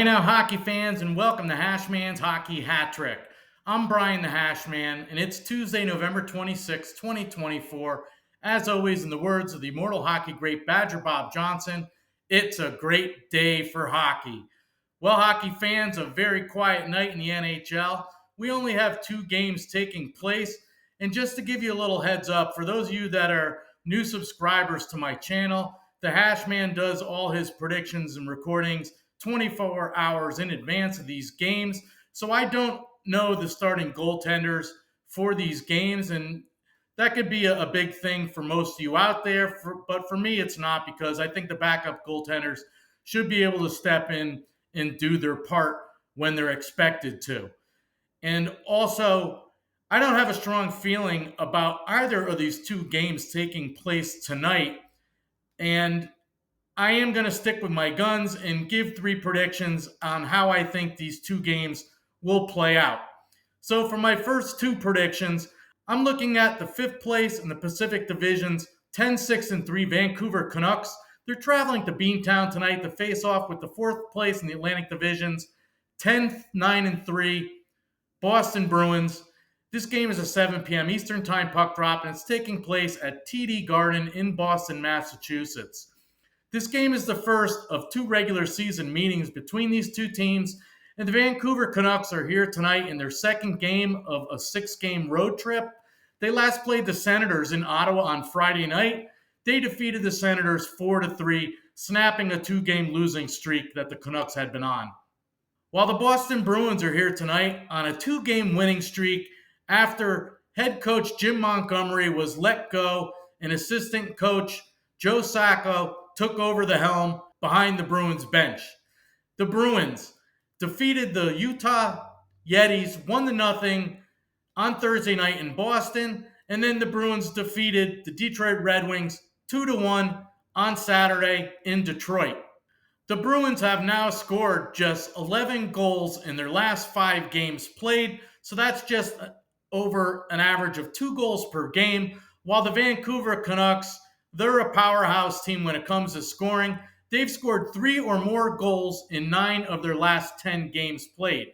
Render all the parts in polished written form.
Hi now, hockey fans, and welcome to Hashmans Hockey Hat-trick. I'm Brian the Hashman, and it's Tuesday, November 26, 2024. As always, in the words of the immortal hockey great Badger Bob Johnson, it's a great day for hockey. Well, hockey fans, a very quiet night in the NHL. We only have two games taking place, and just to give you a little heads up, for those of you that are new subscribers to my channel, the Hashman does all his predictions and recordings 24 hours in advance of these games. So I don't know the starting goaltenders for these games, and that could be a big thing for most of you out there. But for me, it's not, because I think the backup goaltenders should be able to step in and do their part when they're expected to. And also, I don't have a strong feeling about either of these two games taking place tonight. And I am going to stick with my guns and give three predictions on how I think these two games will play out. So for my first two predictions, I'm looking at the fifth place in the Pacific Division's 10-6-3 Vancouver Canucks. They're traveling to Beantown tonight to face off with the fourth place in the Atlantic Division's 10-9-3 Boston Bruins. This game is a 7 p.m. Eastern Time puck drop, and it's taking place at TD Garden in Boston, Massachusetts. This game is the first of two regular season meetings between these two teams, and the Vancouver Canucks are here tonight in their second game of a six-game road trip. They last played the Senators in Ottawa on Friday night. They defeated the Senators 4-3, snapping a two-game losing streak that the Canucks had been on. While the Boston Bruins are here tonight on a two-game winning streak after head coach Jim Montgomery was let go and assistant coach Joe Sacco took over the helm behind the Bruins bench. The Bruins defeated the Utah Yetis 1-0 on Thursday night in Boston, and then the Bruins defeated the Detroit Red Wings 2-1 on Saturday in Detroit. The Bruins have now scored just 11 goals in their last 5 games played, so that's just over an average of 2 goals per game, while the Vancouver Canucks, they're a powerhouse team when it comes to scoring. They've scored 3 or more goals in 9 of their last 10 games played.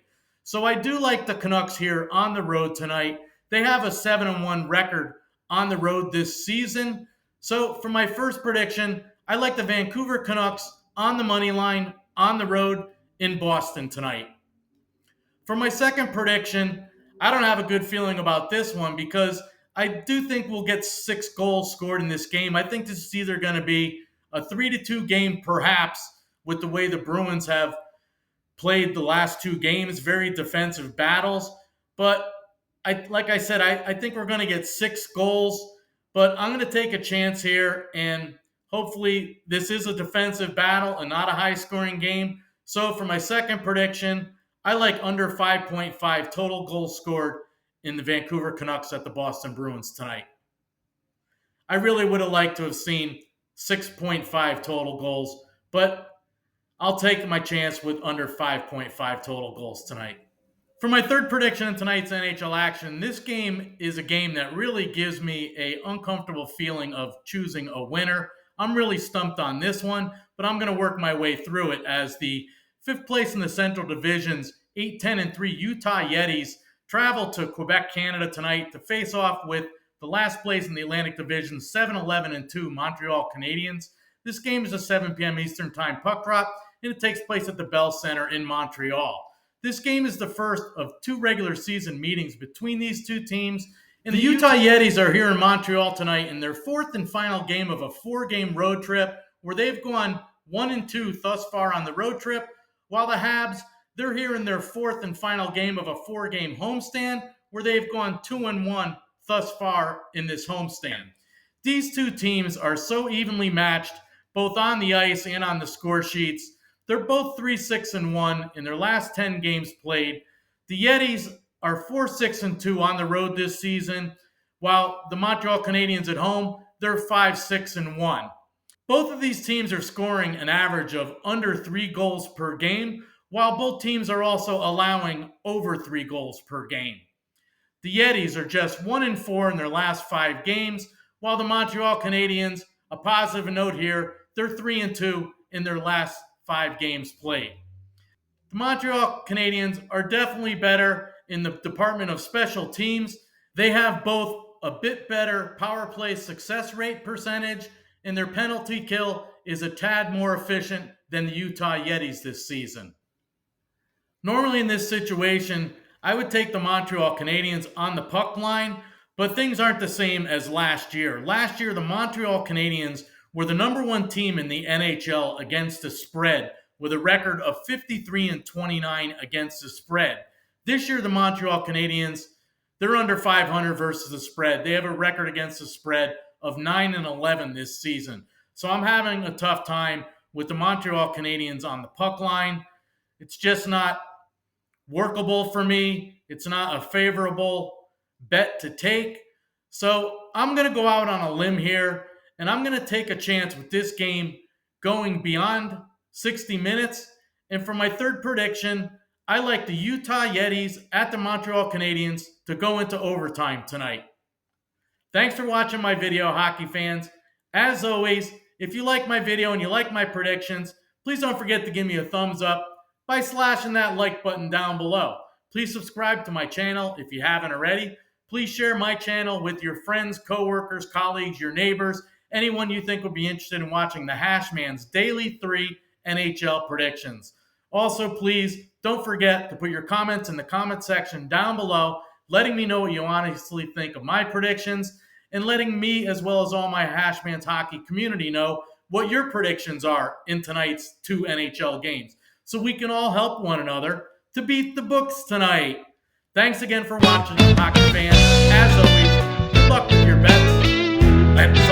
So I do like the Canucks here on the road tonight. They have a 7-1 record on the road this season. So for my first prediction, I like the Vancouver Canucks on the money line on the road in Boston tonight. For my second prediction, I don't have a good feeling about this one, because I do think we'll get 6 goals scored in this game. I think this is either going to be a 3-2 game, perhaps, with the way the Bruins have played the last 2 games, very defensive battles. But I think we're going to get 6 goals. But I'm going to take a chance here, and hopefully this is a defensive battle and not a high-scoring game. So for my second prediction, I like under 5.5 total goals scored in the Vancouver Canucks at the Boston Bruins tonight. I really would have liked to have seen 6.5 total goals, but I'll take my chance with under 5.5 total goals tonight. For my third prediction in tonight's NHL action, this game is a game that really gives me an uncomfortable feeling of choosing a winner. I'm really stumped on this one, but I'm going to work my way through it as the fifth place in the Central Division's 8-10-3 Utah Yetis travel to Quebec, Canada tonight to face off with the last place in the Atlantic Division 7-11-2 Montreal Canadiens. This game is a 7 p.m. Eastern Time puck drop, and it takes place at the Bell Center in Montreal. This game is the first of 2 regular season meetings between these two teams, and the Utah Yetis are here in Montreal tonight in their fourth and final game of a 4-game road trip, where they've gone 1-2 thus far on the road trip, while the Habs, they're here in their fourth and final game of a 4-game homestand, where they've gone 2-1 thus far in this homestand. These two teams are so evenly matched, both on the ice and on the score sheets. They're both 3-6-1 in their last 10 games played. The Yetis are 4-6-2 on the road this season, while the Montreal Canadiens at home, they're 5-6-1. Both of these teams are scoring an average of under 3 goals per game, while both teams are also allowing over 3 goals per game. The Yetis are just 1-4 in their last 5 games, while the Montreal Canadiens, a positive note here, they're 3-2 in their last 5 games played. The Montreal Canadiens are definitely better in the department of special teams. They have both a bit better power play success rate percentage, and their penalty kill is a tad more efficient than the Utah Yetis this season. Normally in this situation, I would take the Montreal Canadiens on the puck line, but things aren't the same as last year. Last year, the Montreal Canadiens were the number one team in the NHL against the spread with a record of 53-29 against the spread. This year, the Montreal Canadiens, they're under 500 versus the spread. They have a record against the spread of 9-11 this season. So I'm having a tough time with the Montreal Canadiens on the puck line. It's just not workable for me. It's not a favorable bet to take. So I'm going to go out on a limb here, and I'm going to take a chance with this game going beyond 60 minutes. And for my third prediction, I like the Utah Yetis at the Montreal Canadiens to go into overtime tonight. Thanks for watching my video, hockey fans. As always, if you like my video and you like my predictions, please don't forget to give me a thumbs up by slashing that like button down below. Please subscribe to my channel if you haven't already. Please share my channel with your friends, coworkers, colleagues, your neighbors, anyone you think would be interested in watching the Hashmans Daily 3 NHL Predictions. Also, please don't forget to put your comments in the comment section down below, letting me know what you honestly think of my predictions, and letting me, as well as all my Hashmans hockey community, know what your predictions are in tonight's 2 NHL games, so we can all help one another to beat the books tonight. Thanks again for watching, hockey fans. As always, good luck with your bets.